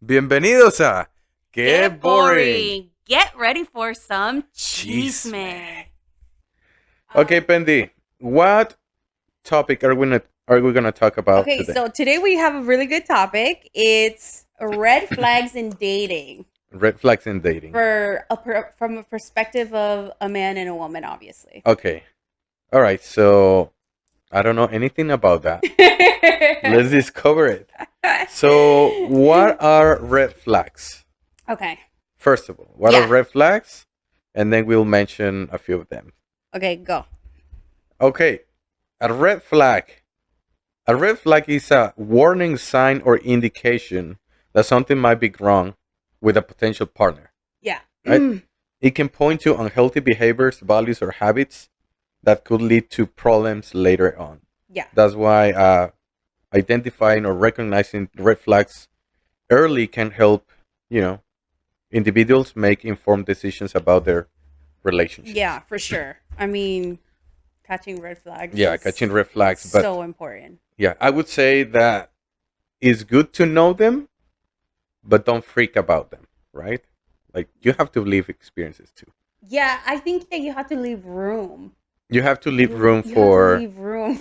Bienvenidos a Get boring. Get ready for some Chisme. chisme. Okay, Pendi, what topic are we gonna talk about Okay, today? so today we have a really good topic. It's red flags in dating Red flags in dating. from a perspective of a man and a woman, obviously. Okay, all right. So I don't know anything about that. Let's discover it. So, what are red flags? Okay. First of all, what are Yeah. red flags? And then we'll mention a few of them. Okay, go. Okay, a red flag. A red flag is a warning sign or indication that something might be wrong with a potential partner, Yeah. right? It can point to unhealthy behaviors, values, or habits that could lead to problems later on. Yeah. That's why identifying or recognizing red flags early can help, individuals make informed decisions about their relationships. Yeah, for sure. I mean, catching red flags Yeah, is catching red flags. But so important. yeah, I would say that it's good to know them, but don't freak about them, right? Like you have to live experiences too. Yeah, I think that you have to leave room. You have to leave room You have to for leave room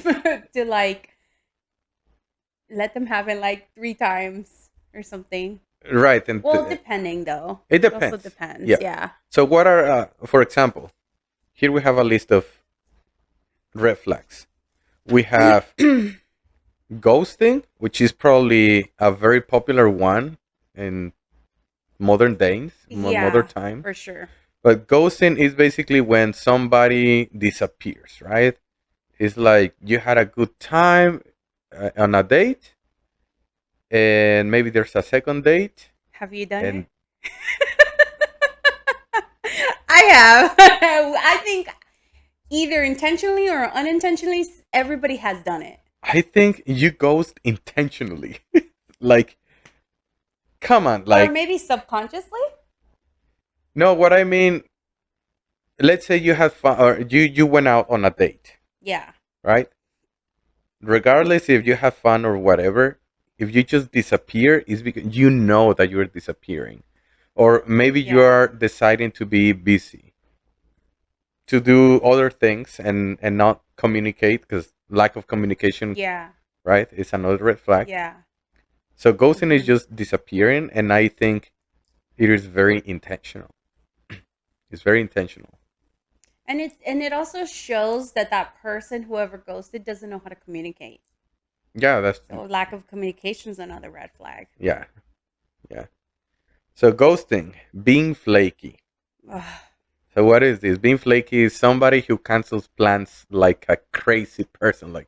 to like let them have it like 3 times or something. right, and Well, depending though. it It also depends. depends. Yeah. Yeah. So what are, for example, here we have a list of red flags. We have ghosting, which is probably a very popular one in modern days, modern Yeah, time. for sure. But ghosting is basically when somebody disappears, right? It's like you had a good time on a date, and maybe there's a second date, Have you done and it? I have. I think either intentionally or unintentionally, everybody has done it. I think you ghost intentionally. Like, come on, Or like, maybe subconsciously? no, what I mean, let's say you had fun, or you went out on a date, Yeah. right? Regardless if you have fun or whatever, if you just disappear, it's because you know that you're disappearing. Or maybe you Yeah. are deciding to be busy, to do other things and not communicate because lack of communication, Yeah. right, is another red flag. Yeah. So ghosting is Hmm. just disappearing, and I think it is very intentional. It's very intentional. And it also shows that that person, whoever ghosted, doesn't know how to communicate. Yeah, that's So lack of communication is another red flag. yeah, yeah. So ghosting, being flaky. Ugh. So what is this? Being flaky is somebody who cancels plans like a crazy person. Like,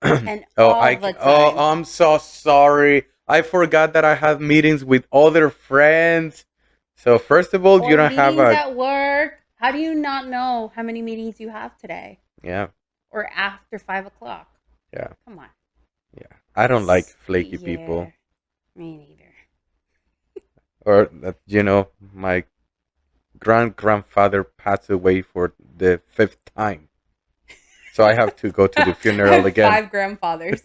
And all the oh, time. I'm so sorry. I forgot that I have meetings with other friends. So first of all, you Or don't have meetings a at work. How do you not know how many meetings you have today yeah, or after 5 o'clock? yeah, Come on. yeah. I don't like flaky people, Yeah, me neither. or that my grandfather passed away for the fifth time, so I have to go to the I funeral have again. 5 grandfathers.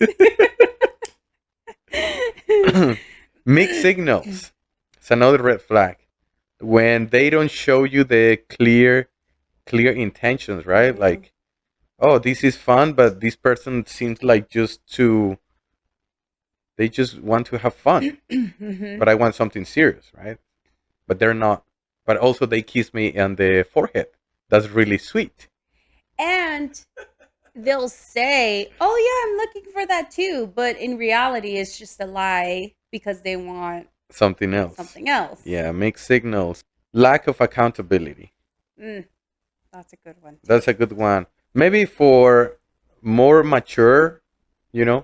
Mixed signals. It's another red flag when they don't show you the clear intentions, right? Mhm. Like, oh, this is fun, but this person seems like they just want to have fun, Mhm. but I want something serious, right? But they're not. But also, they kiss me on the forehead. That's really sweet. And they'll say, "Oh yeah, I'm looking for that too," but in reality, it's just a lie because they want Something else. something else. Yeah, mixed signals. Lack of accountability. Mm, that's a good one That's too. a good one. Maybe for more mature,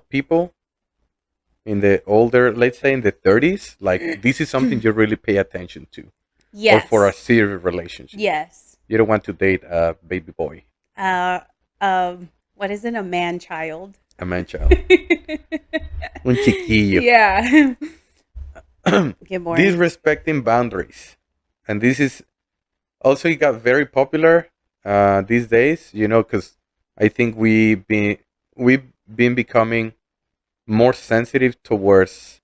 people in the older, let's say in the 30s, like this is something you really pay attention to. Or for a Yes, serious relationship. yes. You don't want to date a baby boy, Uh, what is it? A man child. a man child, un chiquillo. Yeah. Get boring. Disrespecting boundaries. And this is also, it got very popular these days, because I think we've been becoming more sensitive towards,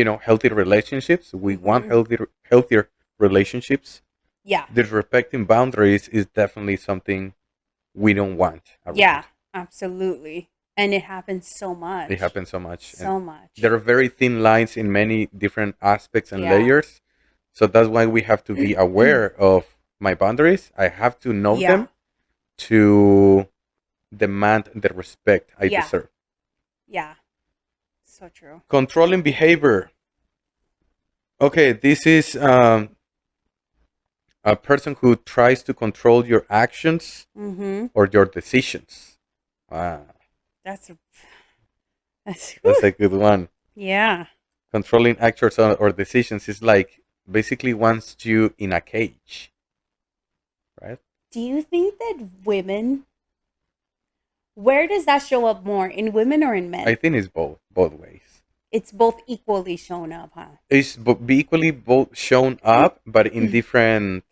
healthy relationships. We want Mhm. healthier relationships. Yeah. Disrespecting boundaries is definitely something we don't want Yeah. around. Absolutely. And it happens so It much. happens so much, and So there much. are very thin lines in many different aspects and Yeah. layers. So that's why we have to be aware of my boundaries. I have to know Yeah. them to demand the respect I Yeah. deserve. Yeah. So true. Controlling behavior. Okay, this is a person who tries to control your actions Mhm. or your decisions. Ah, That's that's that's whew. a good one. Yeah. Controlling actions or decisions is like basically wants you in a cage, right? Do you think that women, where does that show up more, in women or in I men? think it's both ways. It's both equally shown up, huh? It's be equally both shown up, but in different.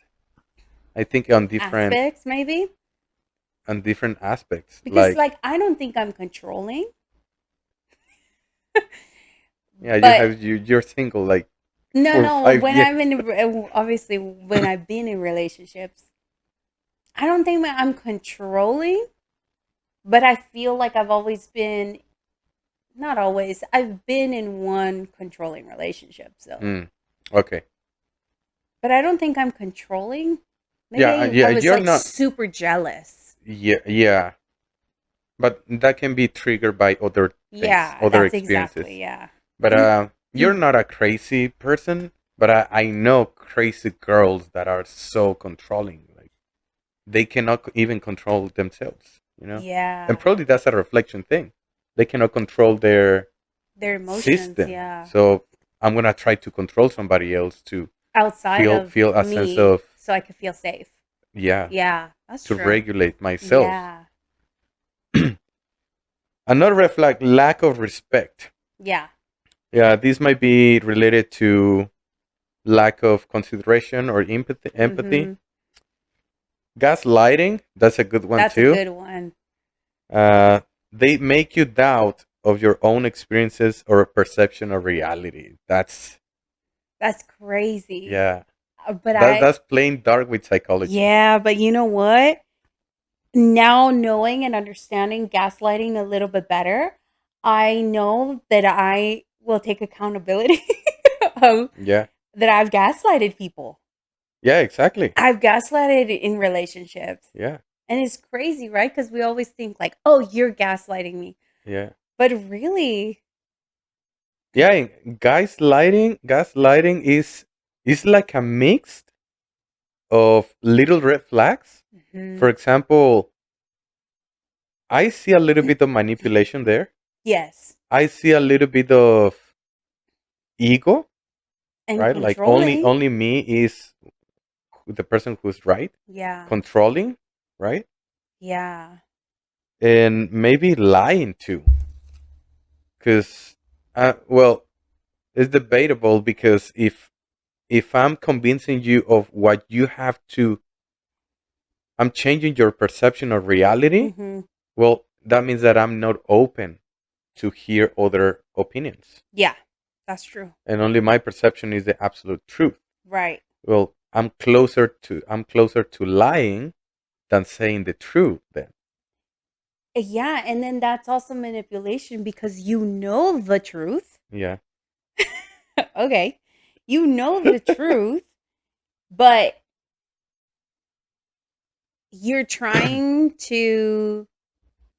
I think Aspects, maybe? on different aspects. Because, Like, like, I don't think I'm controlling, yeah, you but have you're single like no, for no. five When I'm years. in, obviously, when I've been in relationships, I don't think that I'm controlling, but I feel like I've always been, not always, I've been in one controlling relationship, so. Mm, okay. But I don't think I'm controlling. Maybe Yeah, I yeah. was You're like not. super jealous. Yeah, yeah. But that can be triggered by other things, Yeah, other that's experiences. exactly, yeah. But you're not a crazy person. But I know crazy girls that are so controlling. Like they cannot even control themselves. And Yeah. probably that's a reflection thing. They cannot control their Their emotions, system. yeah. So I'm gonna try to control somebody else to Outside feel of feel a sense me of, so I could feel safe. yeah, Yeah, that's to true. regulate myself. Yeah. Another red flag: lack of respect. Yeah. Yeah, this might be related to lack of consideration or empathy. Mhm. Gaslighting, that's a good one That's a too. good one. Uh, they make you doubt of your own experiences or perception of reality. That's, That's crazy. yeah, But that's playing dark with psychology. yeah, but you know what? Now knowing and understanding gaslighting a little bit better, I know that I will take accountability of Yeah, that I've gaslighted people. yeah, exactly. I've gaslighted in relationships. Yeah, And it's crazy, right? Because we always think like, "Oh, you're gaslighting me." yeah, But really, yeah. And gaslighting is like a mix of little red flags. For mhm, example, I see a little bit of manipulation there. yes, I see a little bit of ego, and right? Like only controlling. only me is the person who's right, Yeah, controlling, right? yeah, And maybe lying too, because well, it's debatable because if I'm convincing you of what you have to, I'm changing your perception of reality. mhm, Well, that means that I'm not open to hear other opinions, yeah, that's true. and only my perception is the absolute truth. Right. Well, I'm closer to lying than saying the truth then. Yeah, and then that's also manipulation because you know the truth. Yeah. Okay. You know the truth, but you're trying to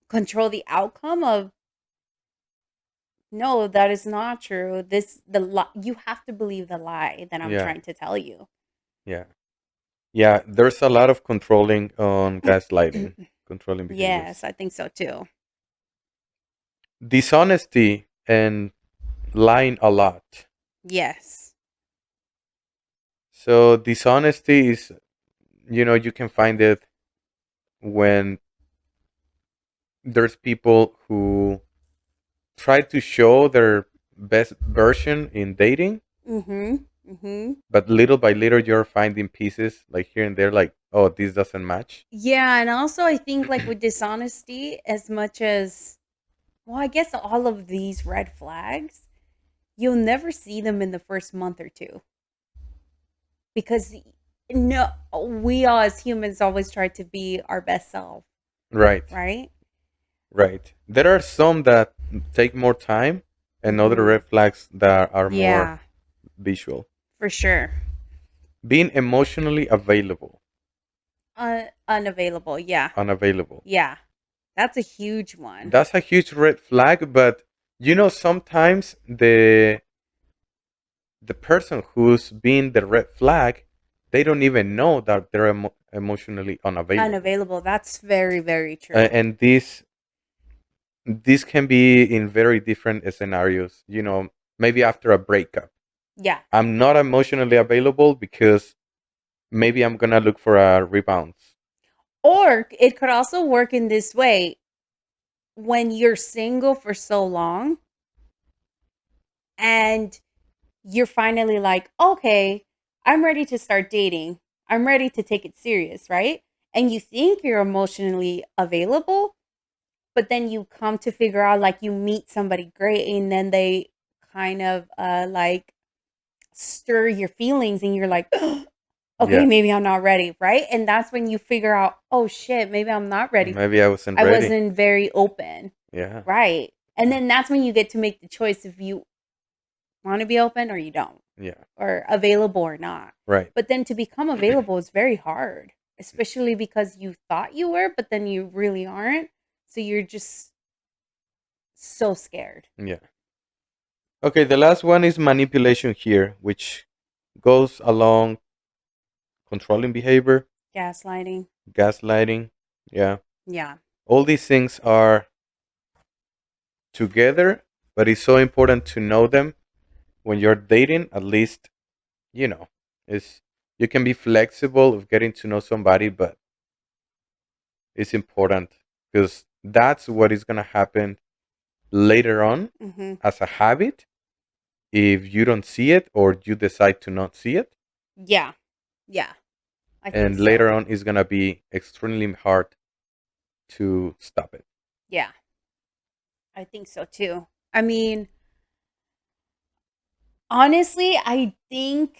control the outcome of no, that is not true. You have to believe the lie that I'm Yeah. trying to tell you. Yeah. Yeah. There's a lot of controlling on gaslighting, controlling Yes, behaviors. I think so too. Dishonesty and lying a lot. Yes. So dishonesty is, you can find it when there's people who try to show their best version in dating, Mhm. Mhm. but little by little you're finding pieces like here and there, like, oh, this doesn't match. Yeah, and also I think like with dishonesty as much as well, I guess all of these red flags, you'll never see them in the first month or two because no, we all as humans always try to be our best self, Right. right? Right. There are some that take more time, and other Mm-hmm. red flags that are more Yeah, visual. for sure. Being emotionally available, Unavailable. Yeah, unavailable. yeah. That's a huge one. That's a huge red flag, but sometimes the person who's being the red flag, they don't even know that they're emotionally unavailable. Unavailable. That's very, very true. And this can be in very different scenarios. Maybe after a breakup, Yeah. I'm not emotionally available because maybe I'm gonna look for a rebound. Or it could also work in this way when you're single for so long and you're finally like, okay, I'm ready to start dating. I'm ready to take it serious, right? And you think you're emotionally available, but then you come to figure out like you meet somebody great and then they kind of like stir your feelings and you're like, okay, Yeah, maybe I'm not ready, right? And that's when you figure out, oh shit, maybe I'm not ready. maybe I wasn't I ready. wasn't very open, Yeah, right? And then that's when you get to make the choice if you want to be open or you don't, yeah, or available or not. right. But then to become available is very hard, especially because you thought you were, but then you really aren't. So you're just so scared. Yeah. Okay, the last one is manipulation here, which goes along controlling behavior, Gaslighting. gaslighting. Yeah. Yeah. All these things are together, but it's so important to know them when you're dating. At least, you know, is you can be flexible of getting to know somebody, but it's important because that's what is going to happen later on Hmm. as a habit if you don't see it or you decide to not see it. Yeah. Yeah. I think And later so. on, it's going to be extremely hard to stop it. Yeah. I think so too. I mean, honestly, I think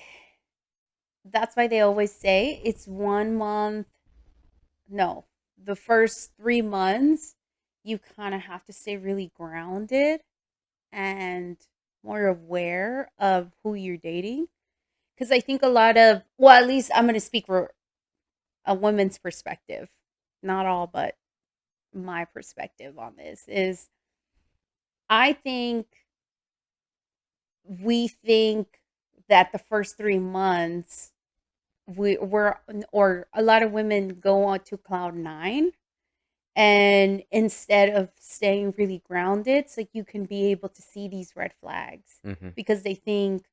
that's why they always say it's 1 month. No, the first 3 months, you kind of have to stay really grounded and more aware of who you're dating. Because I think a lot of, well, at least I'm going to speak for a woman's perspective, not all, but my perspective on this is I think we think that the first 3 months we're or a lot of women go on to cloud nine and instead of staying really grounded so you can be able to see these red flags Hmm. because they think,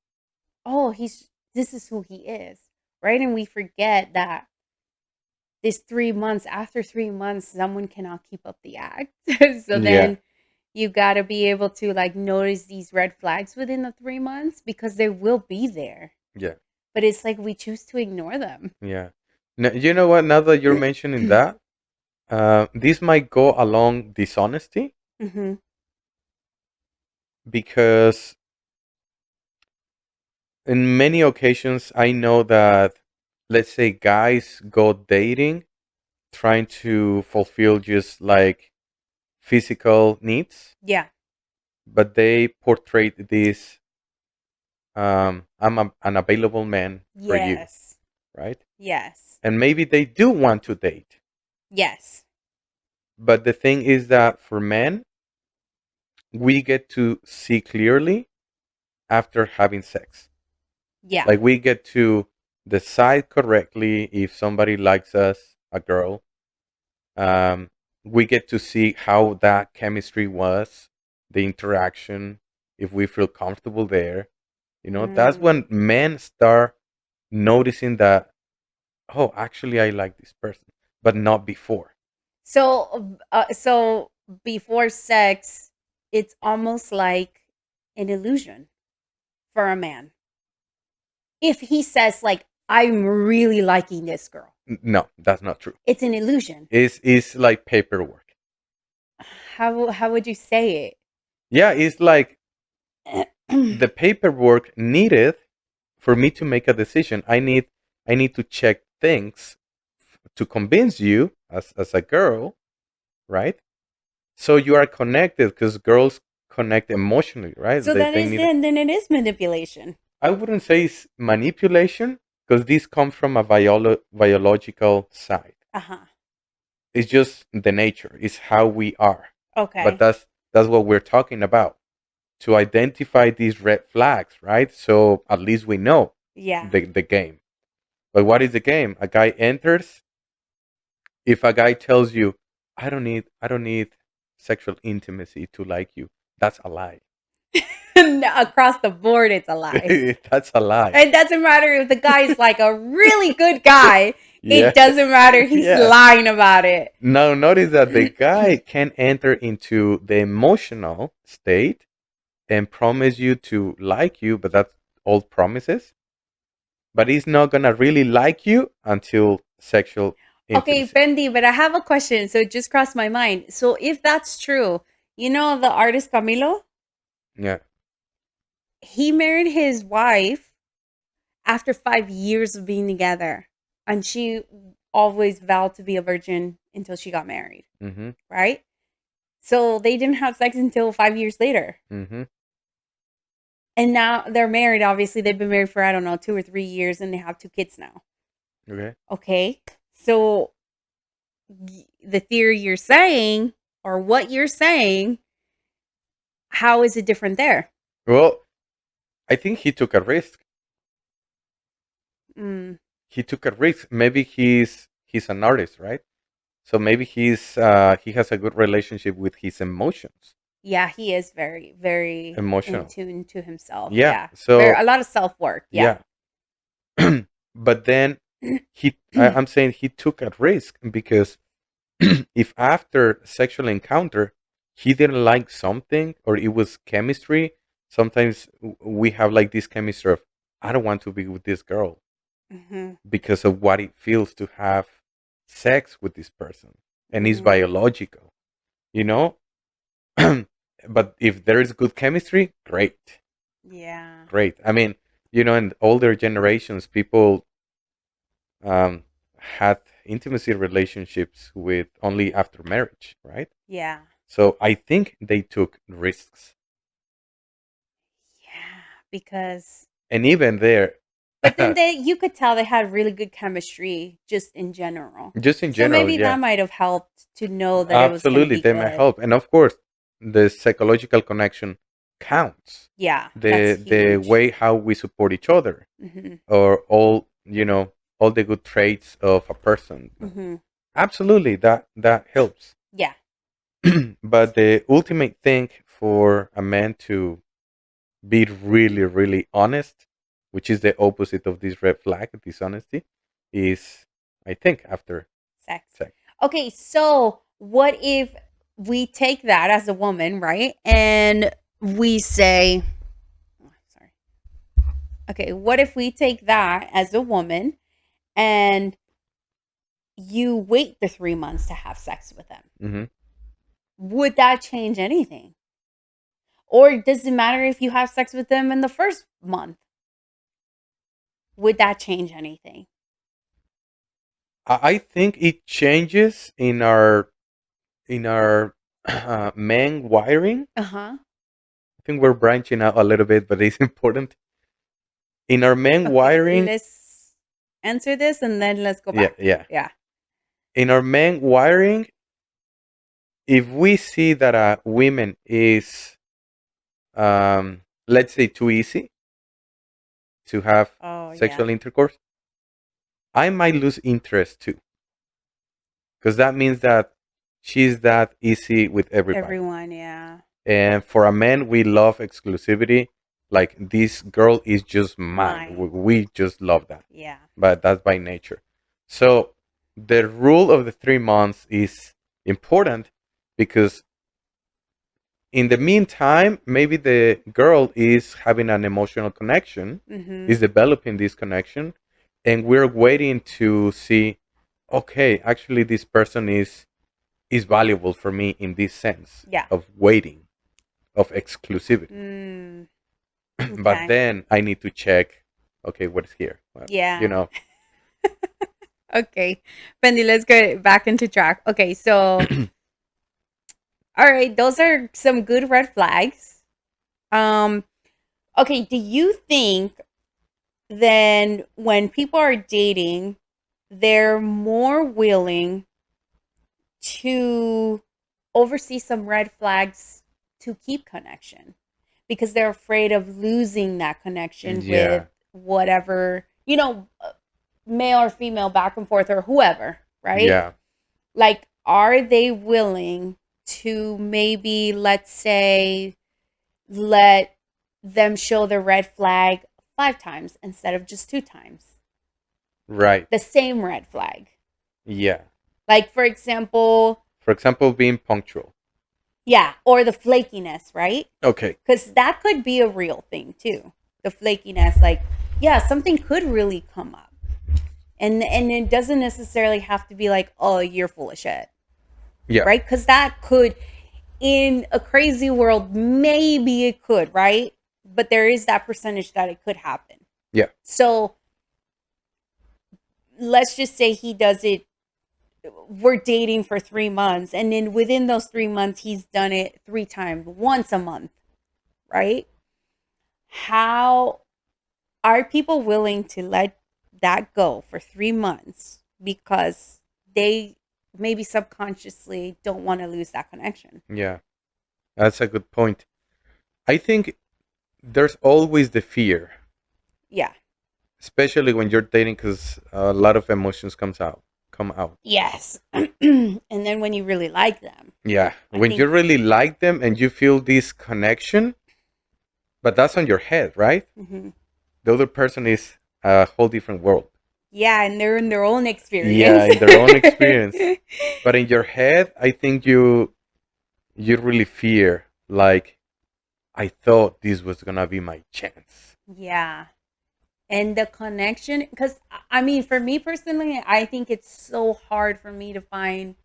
oh, he's this is who he is, right? And we forget that this 3 months after 3 months someone cannot keep up the act. So Yeah, then you got to be able to like notice these red flags within the 3 months because they will be there, yeah, but it's like we choose to ignore them. yeah. Now, you know what? Now that you're mentioning that, this might go along dishonesty Hmm. because in many occasions I know that, let's say, guys go dating trying to fulfill just like physical needs, Yeah. but they portray this I'm an available man for you, Yes. right? Yes. And maybe they do want to date. Yes. But the thing is that for men, we get to see clearly after having sex. Yeah. Like we get to decide correctly if somebody likes us, a girl. Um, we get to see how that chemistry was, the interaction, if we feel comfortable there. That's when Mm. men start noticing that, oh, actually, I like this person, but not before. So before sex, it's almost like an illusion for a man. If he says like, "I'm really liking this girl," No, that's not true. it's an illusion. It's like paperwork. How would you say Yeah, it's like it? the paperwork needed for me to make a decision. I need to check things to convince you as a girl, right? So you are connected because girls connect emotionally, right? So They that they is need. then it is manipulation. I wouldn't say it's manipulation because this comes from a biological side. Uh huh. It's just the nature. It's how we are. But Okay. that's what we're talking about. To identify these red flags, right? So at least we know Yeah. the game. But what is the game? A guy enters. If a guy tells you, I don't need sexual intimacy to like you, that's a lie. Across the board, it's a lie. That's a lie. It doesn't matter if the guy's like a really good guy. Yeah. It doesn't matter. He's Yeah. lying about it. Now notice that the guy can enter into the emotional state and promise you to like you, but that's all promises. But he's not gonna really like you until sexual Okay, intimacy. Pendi, but I have a question. So it just crossed my mind. So if that's true, you know the artist Camilo? Yeah. He married his wife after 5 years of being together. And she always vowed to be a virgin until she got married, Mm-hmm. right? So they didn't have sex until 5 years later. Mm-hmm. And now they're married. Obviously, they've been married for, I don't know, 2 or 3 years and they have two kids now. Okay. Okay. So the theory you're saying, or what you're saying, how is it different there? Well, I think he took a risk. Mm, He took a risk. Maybe he's an artist, right? So maybe he has a good relationship with his emotions. yeah, he is very, very in Emotional. tune to himself. Yeah. Yeah. Very, So a lot of self work. Yeah. yeah. But then I'm saying he took a risk because if after sexual encounter he didn't like something or it was chemistry, sometimes we have like this chemistry of I don't want to be with this girl Hmm. because of what it feels to have sex with this person, and it's Mm, biological, you know. But if there is good chemistry, great, yeah. great. I mean, in older generations, people um, had intimacy relationships with only after marriage, right? Yeah. So I think they took risks. Yeah. Because, And even there, but then you could tell they had really good chemistry just in general. just in So general, maybe that yeah, might have helped to know that it was going to absolutely, be they may good. help. And of course, the psychological connection counts. Yeah. That's The huge. way how we support each other, Hmm. or all the good traits of a person. Hmm. Absolutely, that helps. Yeah. But the ultimate thing for a man to be really, really honest, which is the opposite of this red flag, dishonesty, is I think after Sex. sex. Okay, so what if we take that as a woman, right? And we say, oh, sorry. Okay, what if we take that as a woman and you wait the 3 months to have sex with them? Hmm. Would that change anything? Or does it matter if you have sex with them in the first month? Would that change anything? I think it changes in our man wiring. Uh huh. I think we're branching out a little bit, but it's important. In our man Okay, wiring, let's answer this and then let's go yeah, back. yeah. Yeah. In our man wiring, if we see that a woman is, let's say, too easy to have Oh, yeah. sexual intercourse, I might lose interest too, because that means that she's that easy with everybody. Everyone, yeah. And for a man, we love exclusivity. Like this girl is just mine. We, Mine. we just love that. Yeah. But that's by nature. So the rule of the 3 months is important because in the meantime, maybe the girl is having an emotional connection, Mm-hmm. is developing this connection, and we're waiting to see, okay, actually this person is valuable for me in this sense Yeah. of waiting, of exclusivity. Mm. But Okay. then I need to check, okay, what is here? Well, you Yeah. know, Okay. Pendi, let's go back into track. Okay, so all right, those are some good red flags. Um, okay, do you think then when people are dating, they're more willing to oversee some red flags to keep connection because they're afraid of losing that connection with yeah, whatever, male or female, back and forth, or whoever, right? yeah, Like, are they willing to maybe, let's say, let them show the red flag 5 times instead of just 2 times? right, The same red flag. yeah. Like, for example, For example, being punctual. yeah, or the flakiness, right? Okay, Because that could be a real thing too. The flakiness, like, yeah, something could really come up. And it doesn't necessarily have to be like, oh, you're full of shit, yeah, right? Because that could, in a crazy world, maybe it could, right? But there is that percentage that it could happen. yeah, So let's just say he does it, we're dating for 3 months, and then within those 3 months, he's done it 3 times, once a month, right? How are people willing to let that go for 3 months because they maybe subconsciously don't want to lose that connection? yeah. That's a good point. I think there's always the fear, Yeah. especially when you're dating, because a lot of emotions come out. Yes. And then when you really like them, Yeah, I when you think, really like them and you feel this connection, but that's on your head, right? mhm. The other person is a whole different world. Yeah, and they're in their own Yeah, experience. in their own experience. But in your head, I think you really fear, like, I thought this was gonna be my chance. Yeah. And the connection, because I mean, for me personally, I think it's so hard for me to find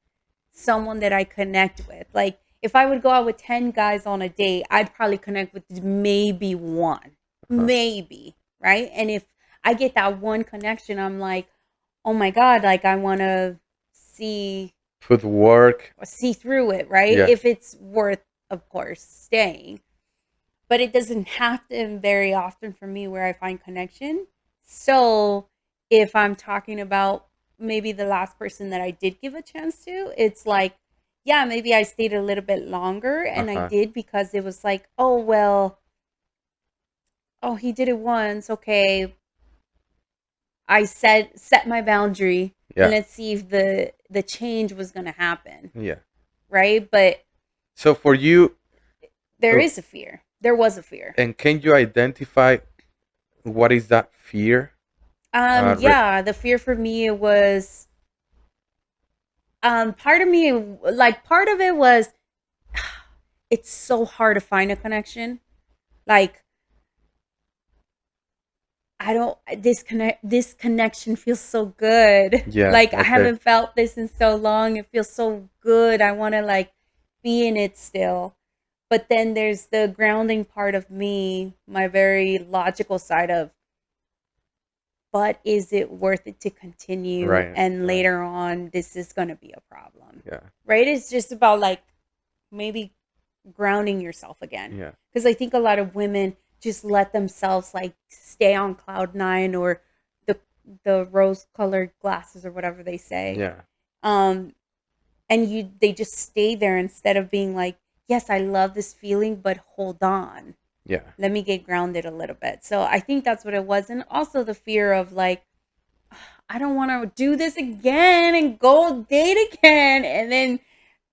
someone that I connect with. Like, if I would go out with 10 guys on a date, I'd probably connect with maybe one, Uh-huh. maybe, right? And if I get that one connection, I'm like, oh my God, like, I want to see Footwork. see through it, right? Yeah, If it's worth, of course, staying. But it doesn't happen very often for me where I find connection. So if I'm talking about maybe the last person that I did give a chance to, it's like, yeah, maybe I stayed a little bit longer, and I uh-huh. did because it was like, oh, well, oh, he did it once. Okay. I set my boundary, and Yeah, let's see if the change was going to happen, yeah. right? But So for you, there uh, is a fear. There was a fear. and can you identify what is that fear? Re- Yeah, the fear for me, it was, part of me, like, part of it was, it's so hard to find a connection. Like, I don't, this connection feels so good. yeah, Like, I okay. haven't felt this in so long. It feels so good. I want to, like, be in it still. But then there's the grounding part of me, my very logical side of, but is it worth it to continue? Right, And right. later on, this is going to be a problem, Yeah, right? It's just about, like, maybe grounding yourself again. yeah, Because I think a lot of women just let themselves, like, stay on cloud nine, or the rose colored glasses, or whatever they say. yeah, Um, and they just stay there instead of being like, yes, I love this feeling, but hold on, yeah, let me get grounded a little bit. So I think that's what it was. And also the fear of, like, I don't want to do this again and go date again and then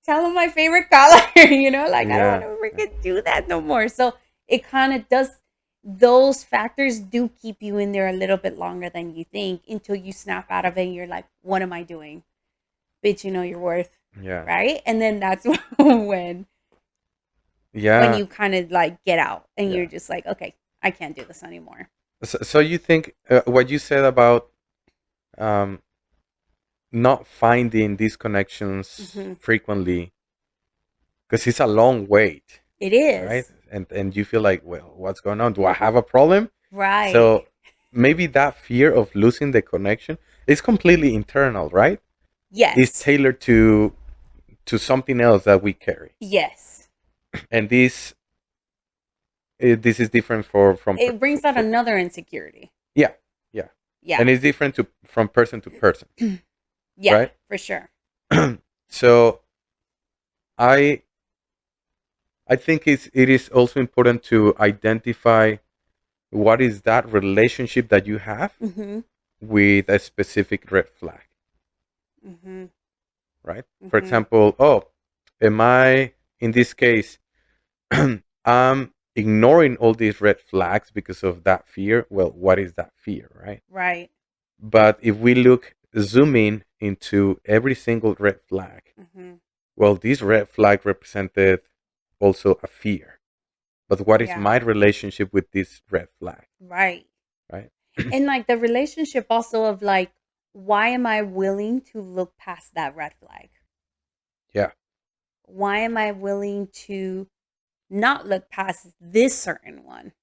tell them my favorite color, like, I don't want yeah, to yeah, freaking do that no more. So it kind of does, those factors do keep you in there a little bit longer than you think, until you snap out of it and you're like, what am I doing? Bitch, you know your worth, yeah, right? And then that's when yeah, you kind of, like, get out and you're yeah. just like, okay, I can't do this anymore. So you think what you said about um, not finding these connections Hmm. frequently, because it's a long wait, It right? is. and you feel like, well, what's going on? Do I have a problem? Right. So maybe that fear of losing the connection is completely internal, right? It's Yes. tailored to something else that we carry, Yes. and this is different It brings out for another insecurity. yeah, yeah, Yeah. and it's different to from person to person, Yeah, right? for sure. So I I think it is also important to identify what is that relationship that you have Mhm. with a specific red flag, Mhm. right? For Mhm. example, oh, am I in this case I'm ignoring all these red flags because of that fear? Well, what is that fear, right? Right. But if we look zoom in into every single red flag, Mhm. well, this red flag represented also a fear. But what is Yeah. my relationship with this red flag, Right. right? And like the relationship also of like, why am I willing to look past that red flag? Yeah. Why am I willing to not look past this certain one?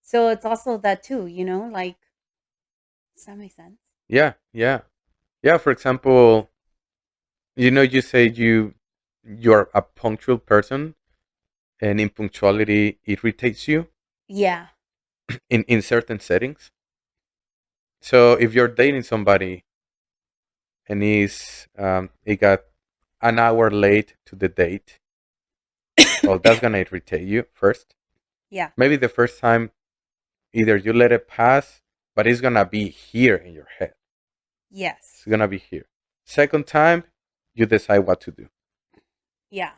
So it's also that too, like, does that make sense? Yeah, yeah. Yeah, for example, you say you're a punctual person and impunctuality irritates you Yeah. in certain settings. So if you're dating somebody and he got an hour late to the date, well, that's gonna irritate you first. Yeah. Maybe the first time either you let it pass, but it's gonna be here in your head. Yes. It's gonna be here. Second time, you decide what to do. Yeah.